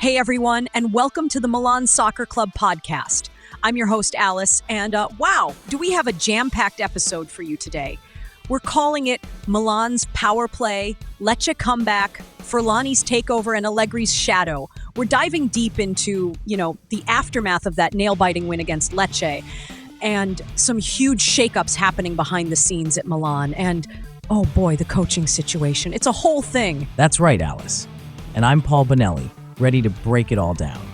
Hey everyone, and welcome to the Milan Soccer Club podcast. I'm your host, Alice, and wow, do we have a jam-packed episode for you today. We're calling it Milan's Power Play, Lecce Comeback, Furlani's Takeover, and Allegri's Shadow. We're diving deep into, the aftermath of that nail-biting win against Lecce, and some huge shakeups happening behind the scenes at Milan, and oh boy, the coaching situation. It's a whole thing. That's right, Alice. And I'm Paul Bonelli, ready to break it all down.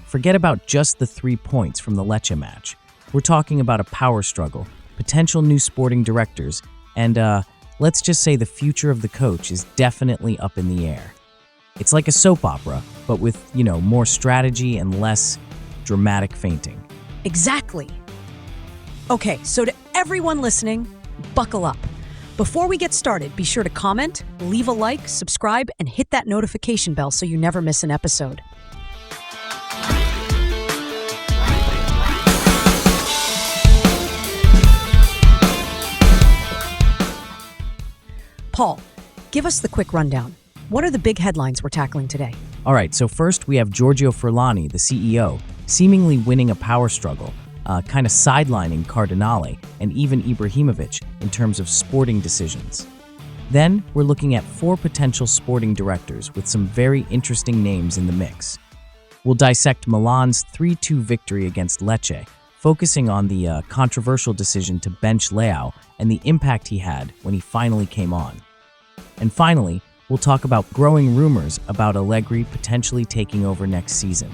Forget about just the 3 points from the Lecce match. We're talking about a power struggle, potential new sporting directors, and let's just say the future of the coach is definitely up in the air. It's like a soap opera, but with, more strategy and less dramatic fainting. Exactly. Okay, so to everyone listening, buckle up. Before we get started, be sure to comment, leave a like, subscribe, and hit that notification bell so you never miss an episode. Paul, give us the quick rundown. What are the big headlines we're tackling today? All right, so first we have Giorgio Furlani, the CEO, seemingly winning a power struggle, kind of sidelining Cardinale and even Ibrahimovic in terms of sporting decisions. Then we're looking at 4 potential sporting directors with some very interesting names in the mix. We'll dissect Milan's 3-2 victory against Lecce, focusing on the controversial decision to bench Leao and the impact he had when he finally came on. And finally, we'll talk about growing rumors about Allegri potentially taking over next season,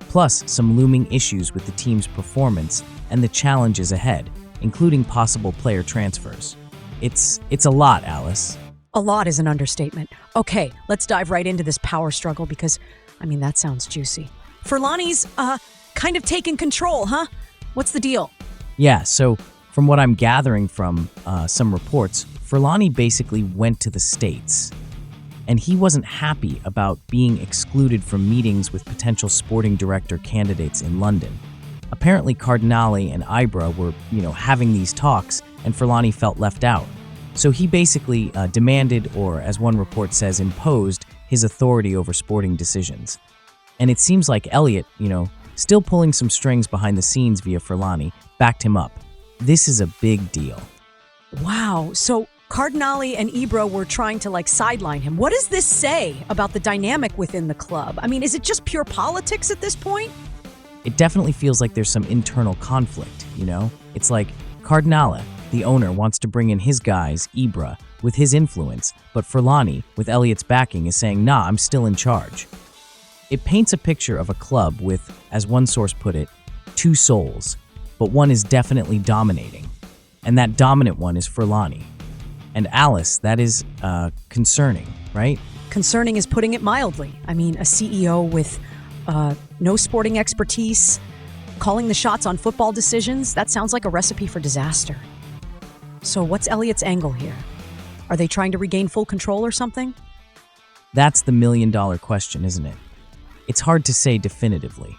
plus some looming issues with the team's performance and the challenges ahead, including possible player transfers. It's a lot, Alice. A lot is an understatement. Okay, let's dive right into this power struggle because, that sounds juicy. Furlani's kind of taking control, huh? What's the deal? Yeah, so from what I'm gathering from some reports, Furlani basically went to the States, and he wasn't happy about being excluded from meetings with potential sporting director candidates in London. Apparently, Cardinale and Ibra were, having these talks, and Furlani felt left out. So he basically demanded, or as one report says, imposed his authority over sporting decisions. And it seems like Elliot, still pulling some strings behind the scenes via Furlani, backed him up. This is a big deal. Wow, so Cardinale and Ibra were trying to sideline him. What does this say about the dynamic within the club? Is it just pure politics at this point? It definitely feels like there's some internal conflict, It's like Cardinale, the owner, wants to bring in his guys, Ibra, with his influence, but Furlani, with Elliot's backing, is saying, nah, I'm still in charge. It paints a picture of a club with, as one source put it, 2 souls, but one is definitely dominating. And that dominant one is Furlani. And Alice, that is concerning, right? Concerning is putting it mildly. A CEO with no sporting expertise, calling the shots on football decisions, that sounds like a recipe for disaster. So what's Elliot's angle here? Are they trying to regain full control or something? That's the million-dollar question, isn't it? It's hard to say definitively.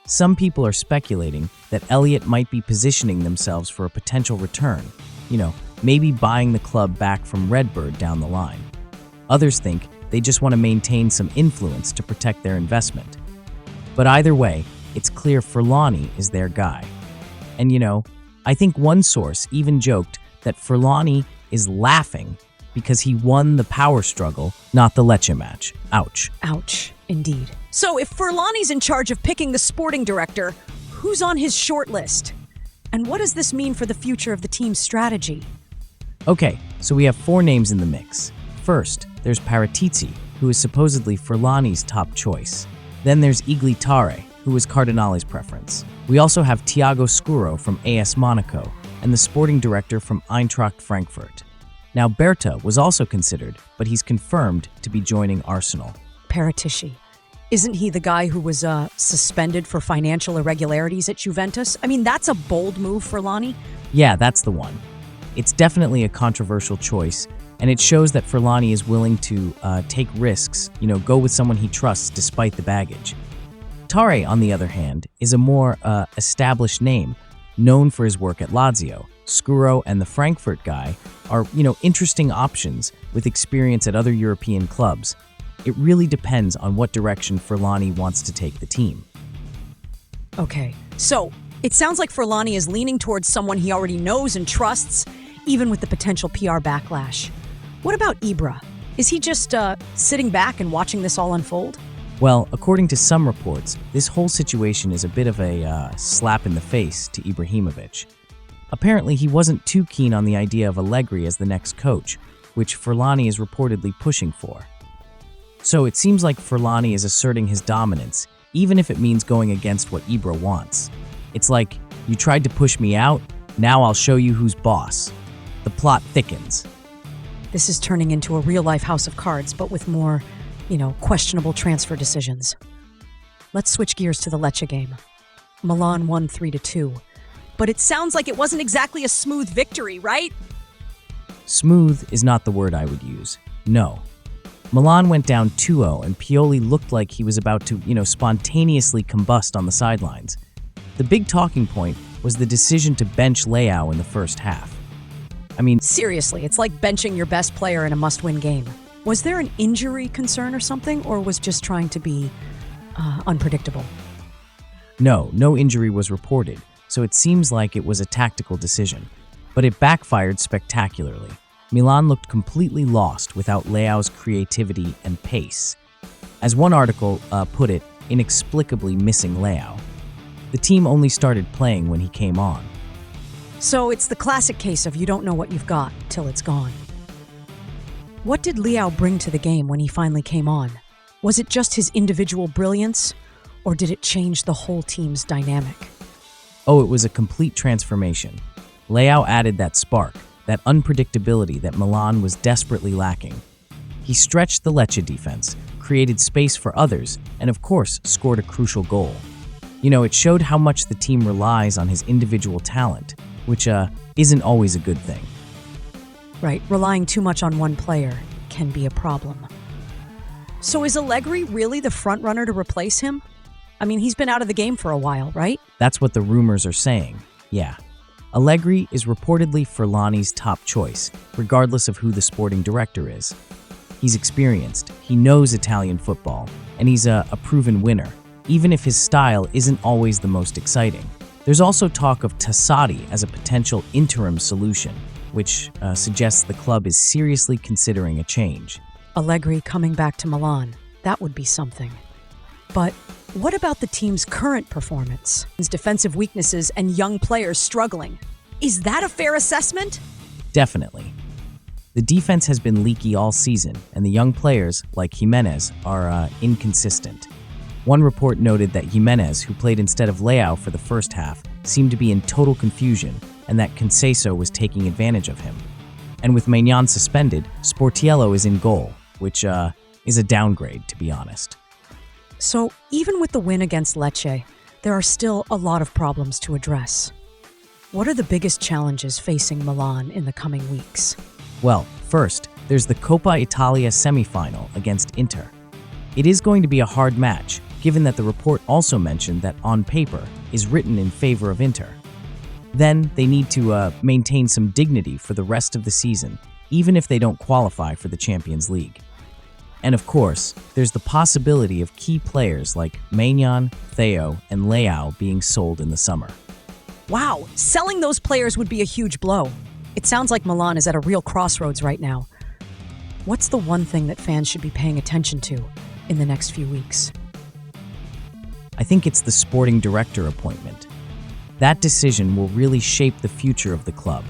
Some people are speculating that Elliot might be positioning themselves for a potential return, maybe buying the club back from RedBird down the line. Others think they just want to maintain some influence to protect their investment. But either way, it's clear Furlani is their guy. And I think one source even joked that Furlani is laughing because he won the power struggle, not the Lecce match. Ouch. Ouch, indeed. So if Furlani's in charge of picking the sporting director, who's on his short list? And what does this mean for the future of the team's strategy? Okay, so we have 4 names in the mix. First, there's Paratici, who is supposedly Furlani's top choice. Then there's Iglitare, who is Cardinale's preference. We also have Thiago Scuro from AS Monaco and the sporting director from Eintracht Frankfurt. Now, Berta was also considered, but he's confirmed to be joining Arsenal. Paratici. Isn't he the guy who was suspended for financial irregularities at Juventus? That's a bold move for Furlani. Yeah, that's the one. It's definitely a controversial choice, and it shows that Furlani is willing to take risks, go with someone he trusts despite the baggage. Tare, on the other hand, is a more established name, known for his work at Lazio. Scuro and the Frankfurt guy are, interesting options with experience at other European clubs. It really depends on what direction Furlani wants to take the team. Okay, so it sounds like Furlani is leaning towards someone he already knows and trusts, even with the potential PR backlash. What about Ibra? Is he just sitting back and watching this all unfold? Well, according to some reports, this whole situation is a bit of a slap in the face to Ibrahimovic. Apparently, he wasn't too keen on the idea of Allegri as the next coach, which Furlani is reportedly pushing for. So it seems like Furlani is asserting his dominance, even if it means going against what Ibra wants. It's like, you tried to push me out, now I'll show you who's boss. The plot thickens. This is turning into a real-life House of Cards, but with more, questionable transfer decisions. Let's switch gears to the Lecce game. Milan won 3-2. But it sounds like it wasn't exactly a smooth victory, right? Smooth is not the word I would use. No. Milan went down 2-0 and Pioli looked like he was about to, spontaneously combust on the sidelines. The big talking point was the decision to bench Leao in the first half. Seriously, it's like benching your best player in a must-win game. Was there an injury concern or something, or was just trying to be unpredictable? No injury was reported, so it seems like it was a tactical decision. But it backfired spectacularly. Milan looked completely lost without Leao's creativity and pace. As one article put it, inexplicably missing Leao. The team only started playing when he came on. So it's the classic case of you don't know what you've got till it's gone. What did Leao bring to the game when he finally came on? Was it just his individual brilliance, or did it change the whole team's dynamic? Oh, it was a complete transformation. Leao added that spark, that unpredictability that Milan was desperately lacking. He stretched the Lecce defense, created space for others, and of course, scored a crucial goal. It showed how much the team relies on his individual talent, which isn't always a good thing. Right, relying too much on one player can be a problem. So is Allegri really the front runner to replace him? He's been out of the game for a while, right? That's what the rumors are saying, yeah. Allegri is reportedly Furlani's top choice, regardless of who the sporting director is. He's experienced, he knows Italian football, and he's a proven winner, even if his style isn't always the most exciting. There's also talk of Tassati as a potential interim solution, which suggests the club is seriously considering a change. Allegri coming back to Milan, that would be something. But what about the team's current performance? His defensive weaknesses and young players struggling. Is that a fair assessment? Definitely. The defense has been leaky all season, and the young players, like Jimenez, are inconsistent. One report noted that Jimenez, who played instead of Leao for the first half, seemed to be in total confusion, and that Conceição was taking advantage of him. And with Maignan suspended, Sportiello is in goal, which is a downgrade, to be honest. So, even with the win against Lecce, there are still a lot of problems to address. What are the biggest challenges facing Milan in the coming weeks? Well, first, there's the Coppa Italia semifinal against Inter. It is going to be a hard match, given that the report also mentioned that on paper is written in favor of Inter. Then they need to maintain some dignity for the rest of the season, even if they don't qualify for the Champions League. And of course, there's the possibility of key players like Maignan, Theo, and Leao being sold in the summer. Wow, selling those players would be a huge blow. It sounds like Milan is at a real crossroads right now. What's the one thing that fans should be paying attention to in the next few weeks? I think it's the sporting director appointment. That decision will really shape the future of the club.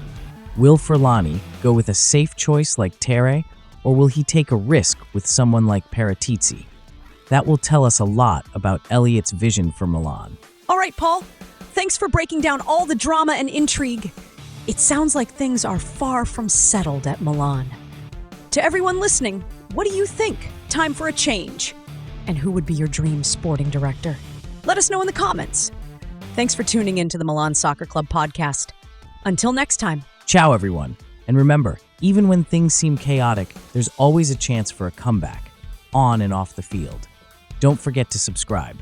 Will Furlani go with a safe choice like Terre, or will he take a risk with someone like Paratici? That will tell us a lot about Elliot's vision for Milan. All right, Paul. Thanks for breaking down all the drama and intrigue. It sounds like things are far from settled at Milan. To everyone listening, what do you think? Time for a change. And who would be your dream sporting director? Let us know in the comments. Thanks for tuning in to the Milan Soccer Club podcast. Until next time. Ciao, everyone. And remember, even when things seem chaotic, there's always a chance for a comeback, on and off the field. Don't forget to subscribe.